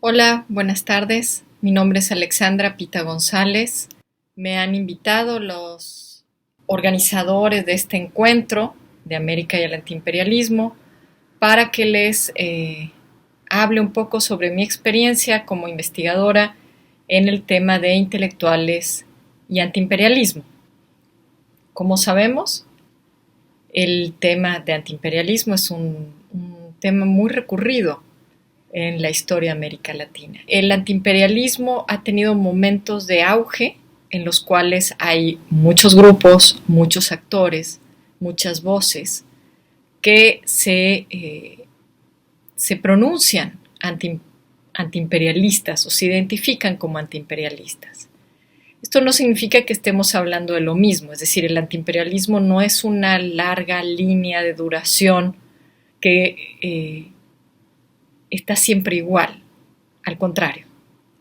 Hola, buenas tardes. Mi nombre es Alexandra Pita González. Me han invitado los organizadores de este encuentro de América y el antiimperialismo para que les hable un poco sobre mi experiencia como investigadora en el tema de intelectuales y antiimperialismo. Como sabemos, el tema de antiimperialismo es un tema muy recurrido en la historia de América Latina. El antiimperialismo ha tenido momentos de auge en los cuales hay muchos grupos, muchos actores, muchas voces que se pronuncian antiimperialistas o se identifican como antiimperialistas. Esto no significa que estemos hablando de lo mismo, es decir, el antiimperialismo no es una larga línea de duración que está siempre igual. Al contrario,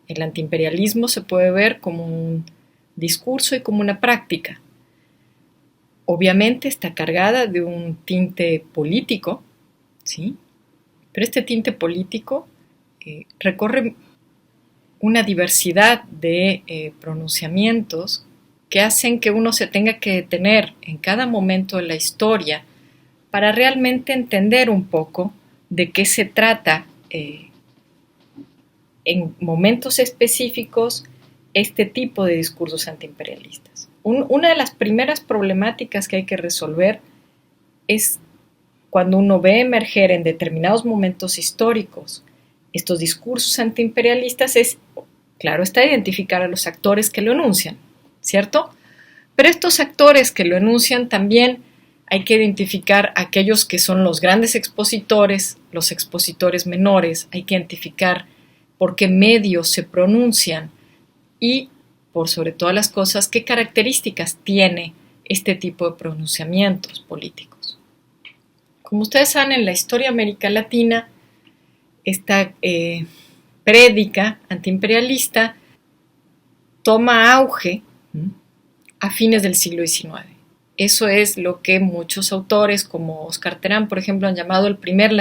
el antiimperialismo se puede ver como un discurso y como una práctica. Obviamente está cargada de un tinte político, ¿sí? Pero este tinte político recorre una diversidad de pronunciamientos que hacen que uno se tenga que detener en cada momento de la historia para realmente entender un poco de qué se trata en momentos específicos este tipo de discursos antiimperialistas. Una de las primeras problemáticas que hay que resolver es cuando uno ve emerger en determinados momentos históricos estos discursos antiimperialistas es, claro, está identificar a los actores que lo enuncian, ¿cierto? Pero estos actores que lo enuncian también hay que identificar a aquellos que son los grandes expositores, los expositores menores, hay que identificar por qué medios se pronuncian y, por sobre todas las cosas, qué características tiene este tipo de pronunciamientos políticos. Como ustedes saben, en la historia de América Latina, esta prédica antiimperialista toma auge a fines del siglo XIX. Eso es lo que muchos autores, como Oscar Terán, por ejemplo, han llamado el primer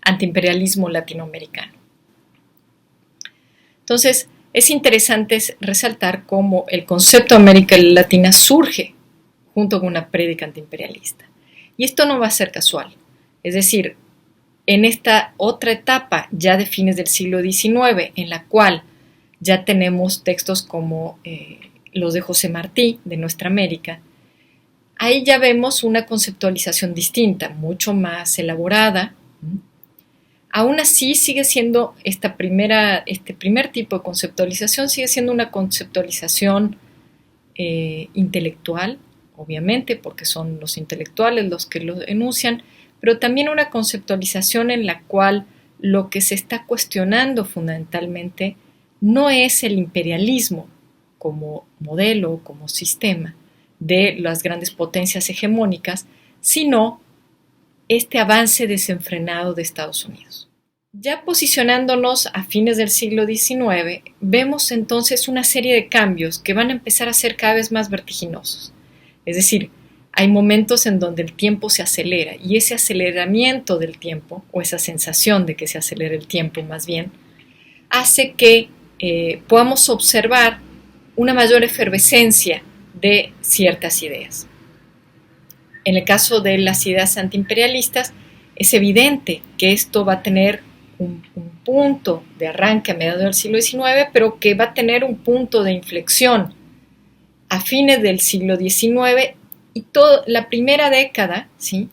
antiimperialismo latinoamericano. Entonces, es interesante resaltar cómo el concepto de América Latina surge junto con una prédica antiimperialista. Y esto no va a ser casual. Es decir, en esta otra etapa, ya de fines del siglo XIX, en la cual ya tenemos textos como los de José Martí, de Nuestra América, ahí ya vemos una conceptualización distinta, mucho más elaborada. Aún así sigue siendo este primer tipo de conceptualización, sigue siendo una conceptualización intelectual, obviamente, porque son los intelectuales los que lo enuncian, pero también una conceptualización en la cual lo que se está cuestionando fundamentalmente no es el imperialismo como modelo, como sistema de las grandes potencias hegemónicas, sino este avance desenfrenado de Estados Unidos. Ya posicionándonos a fines del siglo XIX, vemos entonces una serie de cambios que van a empezar a ser cada vez más vertiginosos. Es decir, hay momentos en donde el tiempo se acelera y ese aceleramiento del tiempo, o esa sensación de que se acelera el tiempo más bien, hace que podamos observar una mayor efervescencia de ciertas ideas. En el caso de las ideas antiimperialistas, es evidente que esto va a tener un punto de arranque a mediados del siglo XIX, pero que va a tener un punto de inflexión a fines del siglo XIX y toda la primera década, ¿sí?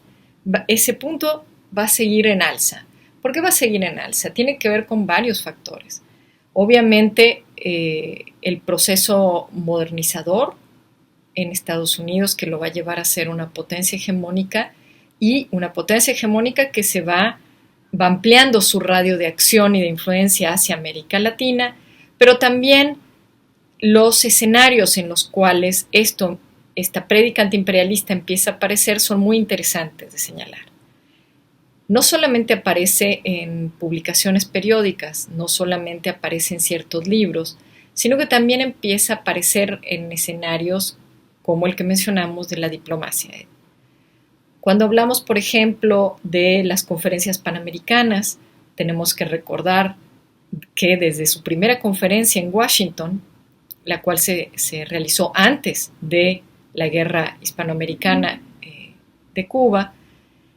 Ese punto va a seguir en alza. ¿Por qué va a seguir en alza? Tiene que ver con varios factores. Obviamente, el proceso modernizador en Estados Unidos, que lo va a llevar a ser una potencia hegemónica y una potencia hegemónica que se va ampliando su radio de acción y de influencia hacia América Latina, pero también los escenarios en los cuales esta prédica antiimperialista empieza a aparecer son muy interesantes de señalar. No solamente aparece en publicaciones periódicas, no solamente aparece en ciertos libros, sino que también empieza a aparecer en escenarios como el que mencionamos de la diplomacia. Cuando hablamos, por ejemplo, de las conferencias panamericanas, tenemos que recordar que desde su primera conferencia en Washington, la cual se realizó antes de la guerra hispanoamericana de Cuba,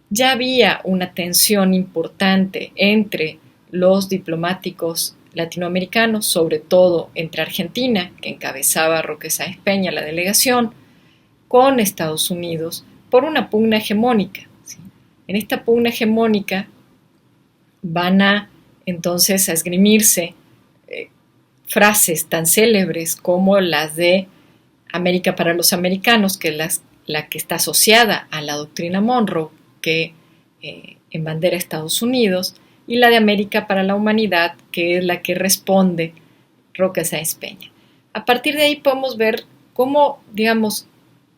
ya había una tensión importante entre los diplomáticos latinoamericanos, sobre todo entre Argentina, que encabezaba Roque Sáenz Peña la delegación, con Estados Unidos, por una pugna hegemónica. ¿Sí? En esta pugna hegemónica van a entonces a esgrimirse frases tan célebres como las de América para los americanos, que es la que está asociada a la doctrina Monroe, que embandera Estados Unidos, y la de América para la humanidad, que es la que responde Roque Sáenz Peña. A partir de ahí podemos ver cómo, digamos,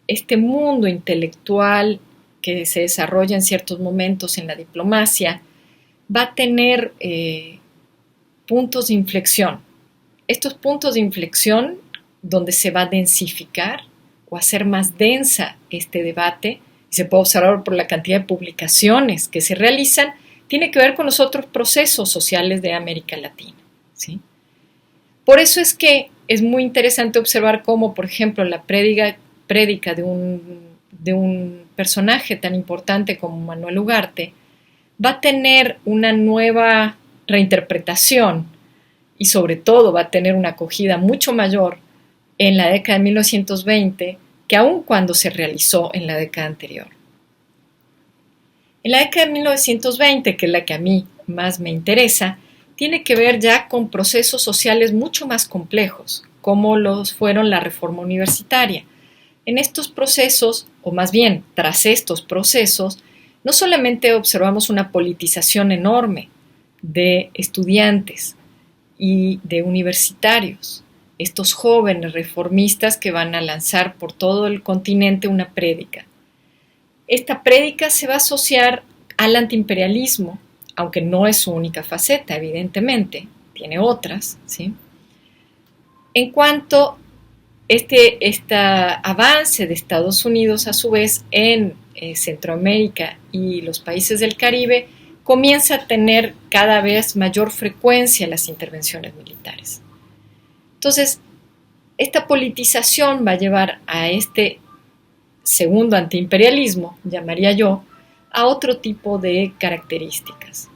este mundo intelectual que se desarrolla en ciertos momentos en la diplomacia va a tener puntos de inflexión. Estos puntos de inflexión donde se va a densificar o hacer más densa este debate, y se puede observar por la cantidad de publicaciones que se realizan, tiene que ver con los otros procesos sociales de América Latina. ¿Sí? Por eso es que es muy interesante observar cómo, por ejemplo, la prédica de un personaje tan importante como Manuel Ugarte va a tener una nueva reinterpretación y sobre todo va a tener una acogida mucho mayor en la década de 1920 que aun cuando se realizó en la década anterior. En la década de 1920, que es la que a mí más me interesa, tiene que ver ya con procesos sociales mucho más complejos, como los fueron la reforma universitaria. En estos procesos, o más bien tras estos procesos, no solamente observamos una politización enorme de estudiantes y de universitarios, estos jóvenes reformistas que van a lanzar por todo el continente una prédica. Esta prédica se va a asociar al antiimperialismo, aunque no es su única faceta, evidentemente, tiene otras, ¿sí? En cuanto este avance de Estados Unidos, a su vez, en Centroamérica y los países del Caribe, comienza a tener cada vez mayor frecuencia las intervenciones militares. Entonces, esta politización va a llevar a este segundo antiimperialismo, llamaría yo, a otro tipo de características.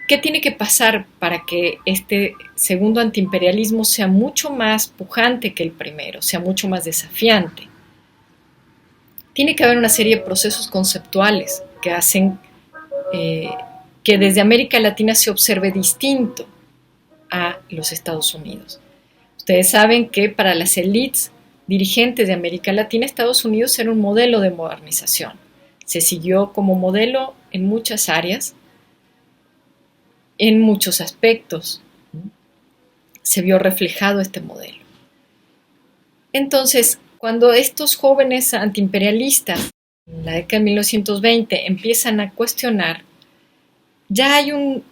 ¿Qué tiene que pasar para que este segundo antiimperialismo sea mucho más pujante que el primero, sea mucho más desafiante? Tiene que haber una serie de procesos conceptuales que hacen que desde América Latina se observe distinto a los Estados Unidos. Ustedes saben que para las élites dirigentes de América Latina, Estados Unidos era un modelo de modernización. Se siguió como modelo en muchas áreas, en muchos aspectos. Se vio reflejado este modelo. Entonces, cuando estos jóvenes antiimperialistas, en la década de 1920, empiezan a cuestionar, ya hay un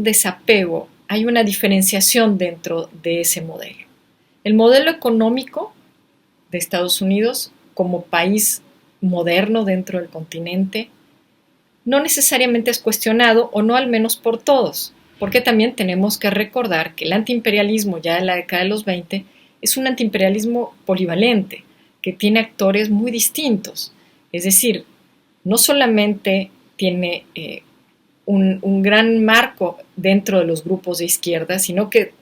desapego, hay una diferenciación dentro de ese modelo. El modelo económico de Estados Unidos como país moderno dentro del continente no necesariamente es cuestionado, o no al menos por todos, porque también tenemos que recordar que el antiimperialismo ya de la década de los 20 es un antiimperialismo polivalente, que tiene actores muy distintos. Es decir, no solamente tiene un gran marco dentro de los grupos de izquierda, sino que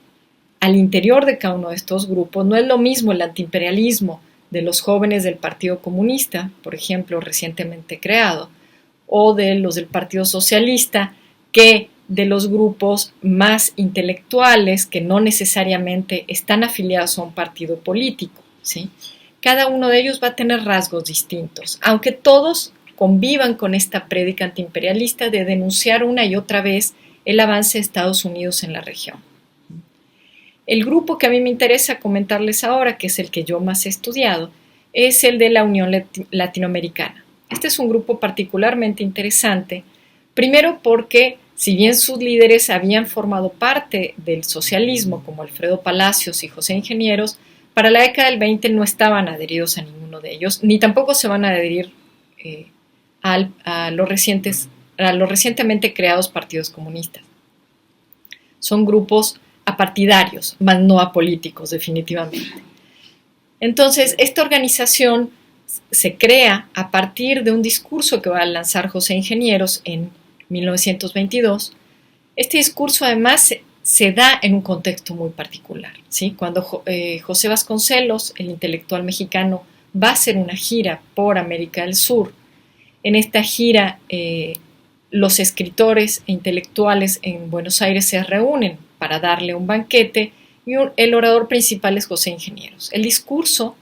al interior de cada uno de estos grupos no es lo mismo el antiimperialismo de los jóvenes del Partido Comunista, por ejemplo, recientemente creado, o de los del Partido Socialista, que de los grupos más intelectuales que no necesariamente están afiliados a un partido político, ¿sí? Cada uno de ellos va a tener rasgos distintos, aunque todos convivan con esta prédica antiimperialista de denunciar una y otra vez el avance de Estados Unidos en la región. El grupo que a mí me interesa comentarles ahora, que es el que yo más he estudiado, es el de la Unión Latinoamericana. Este es un grupo particularmente interesante, primero porque si bien sus líderes habían formado parte del socialismo, como Alfredo Palacios y José Ingenieros, para la década del 20 no estaban adheridos a ninguno de ellos, ni tampoco se van a adherir a los recientemente creados partidos comunistas. Son grupos apartidarios, más no apolíticos, definitivamente. Entonces, esta organización se crea a partir de un discurso que va a lanzar José Ingenieros en 1922. Este discurso además se da en un contexto muy particular, ¿sí? Cuando José Vasconcelos, el intelectual mexicano, va a hacer una gira por América del Sur. En esta gira los escritores e intelectuales en Buenos Aires se reúnen para darle un banquete y el orador principal es José Ingenieros. El discurso,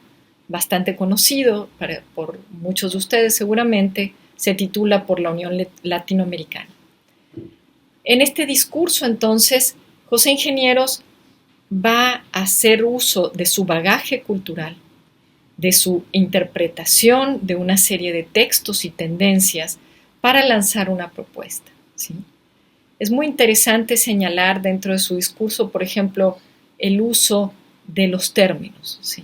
bastante conocido por muchos de ustedes seguramente, se titula Por la Unión Latinoamericana. En este discurso, entonces, José Ingenieros va a hacer uso de su bagaje cultural, de su interpretación de una serie de textos y tendencias para lanzar una propuesta, ¿sí? Es muy interesante señalar dentro de su discurso, por ejemplo, el uso de los términos, ¿sí?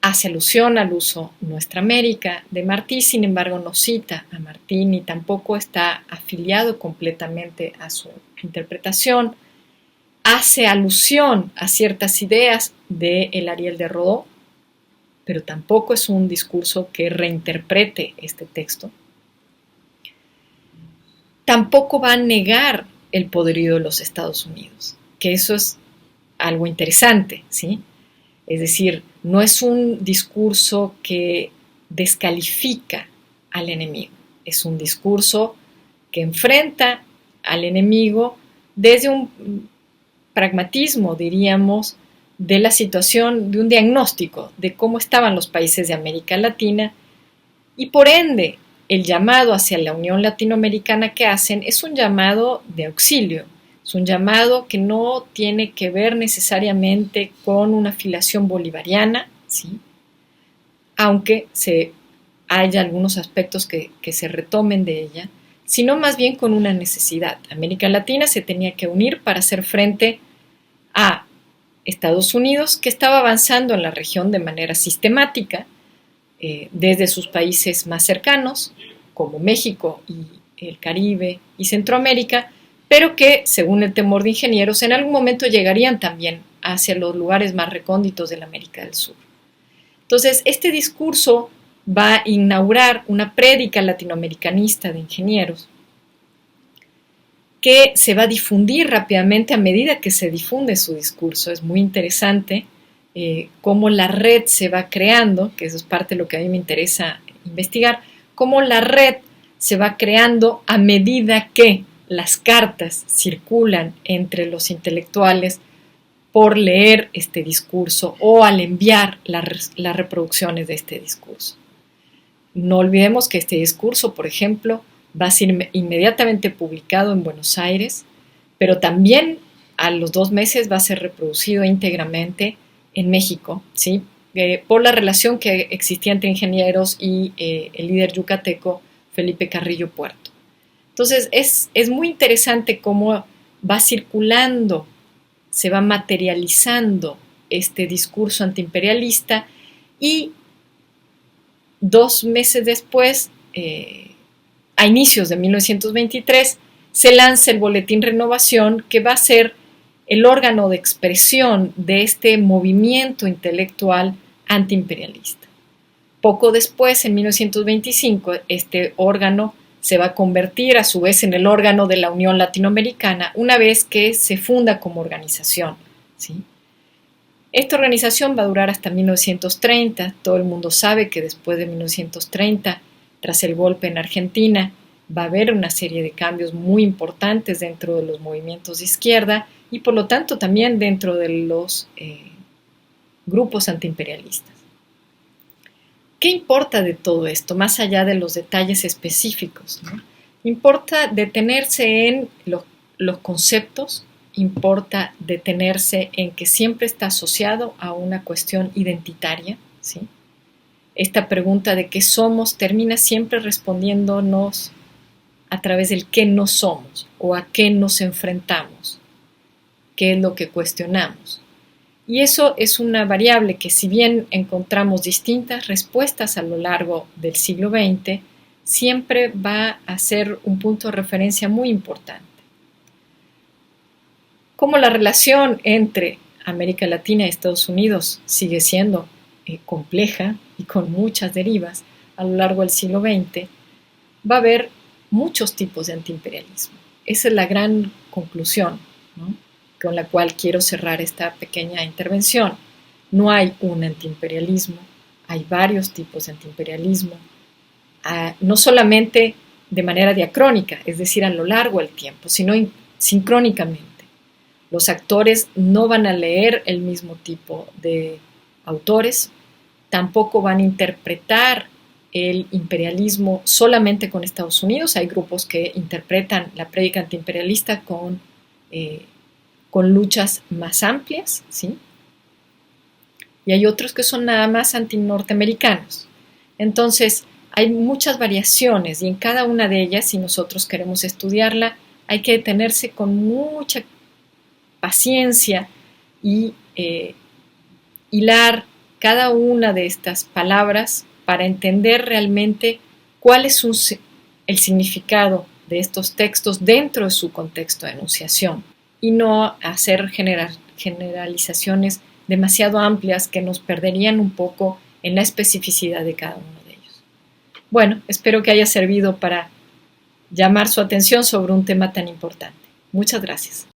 Hace alusión al uso Nuestra América de Martí, sin embargo no cita a Martí ni tampoco está afiliado completamente a su interpretación. Hace alusión a ciertas ideas de el Ariel de Rodó, pero tampoco es un discurso que reinterprete este texto. Tampoco va a negar el poderío de los Estados Unidos, que eso es algo interesante, ¿sí? Es decir, no es un discurso que descalifica al enemigo, es un discurso que enfrenta al enemigo desde un pragmatismo, diríamos, de la situación, de un diagnóstico de cómo estaban los países de América Latina y por ende el llamado hacia la Unión Latinoamericana que hacen es un llamado de auxilio, es un llamado que no tiene que ver necesariamente con una afiliación bolivariana, ¿sí? Aunque haya algunos aspectos que se retomen de ella, sino más bien con una necesidad. América Latina se tenía que unir para hacer frente a Estados Unidos, que estaba avanzando en la región de manera sistemática, desde sus países más cercanos, como México y el Caribe y Centroamérica, pero que, según el temor de Ingenieros, en algún momento llegarían también hacia los lugares más recónditos de la América del Sur. Entonces, este discurso va a inaugurar una prédica latinoamericanista de Ingenieros que se va a difundir rápidamente a medida que se difunde su discurso. Es muy interesante cómo la red se va creando, que eso es parte de lo que a mí me interesa investigar, cómo la red se va creando a medida que las cartas circulan entre los intelectuales por leer este discurso o al enviar las reproducciones de este discurso. No olvidemos que este discurso, por ejemplo, va a ser inmediatamente publicado en Buenos Aires, pero también a los 2 meses va a ser reproducido íntegramente en México, ¿sí? Por la relación que existía entre Ingenieros y el líder yucateco Felipe Carrillo Puerto. Entonces es muy interesante cómo va circulando, se va materializando este discurso antiimperialista y 2 meses después, a inicios de 1923, se lanza el Boletín Renovación, que va a ser el órgano de expresión de este movimiento intelectual antiimperialista. Poco después, en 1925, este órgano se va a convertir a su vez en el órgano de la Unión Latinoamericana, una vez que se funda como organización, ¿sí? Esta organización va a durar hasta 1930. Todo el mundo sabe que después de 1930, tras el golpe en Argentina, va a haber una serie de cambios muy importantes dentro de los movimientos de izquierda y por lo tanto también dentro de los grupos antiimperialistas. ¿Qué importa de todo esto, más allá de los detalles específicos, ¿no? Importa detenerse en los conceptos, importa detenerse en que siempre está asociado a una cuestión identitaria, ¿sí? Esta pregunta de qué somos termina siempre respondiéndonos a través del qué no somos o a qué nos enfrentamos, qué es lo que cuestionamos. Y eso es una variable que, si bien encontramos distintas respuestas a lo largo del siglo XX, siempre va a ser un punto de referencia muy importante. Cómo la relación entre América Latina y Estados Unidos sigue siendo compleja y con muchas derivas a lo largo del siglo XX, va a haber muchos tipos de antiimperialismo. Esa es la gran conclusión, ¿no?, con la cual quiero cerrar esta pequeña intervención. No hay un antiimperialismo, hay varios tipos de antiimperialismo, no solamente de manera diacrónica, es decir, a lo largo del tiempo, sino sincrónicamente. Los actores no van a leer el mismo tipo de autores, tampoco van a interpretar el imperialismo solamente con Estados Unidos. Hay grupos que interpretan la prédica antiimperialista con luchas más amplias, ¿sí? Y hay otros que son nada más antinorteamericanos. Entonces, hay muchas variaciones y en cada una de ellas, si nosotros queremos estudiarla, hay que detenerse con mucha paciencia y hilar cada una de estas palabras para entender realmente cuál es el significado de estos textos dentro de su contexto de enunciación y no hacer generalizaciones demasiado amplias que nos perderían un poco en la especificidad de cada uno de ellos. Bueno, espero que haya servido para llamar su atención sobre un tema tan importante. Muchas gracias.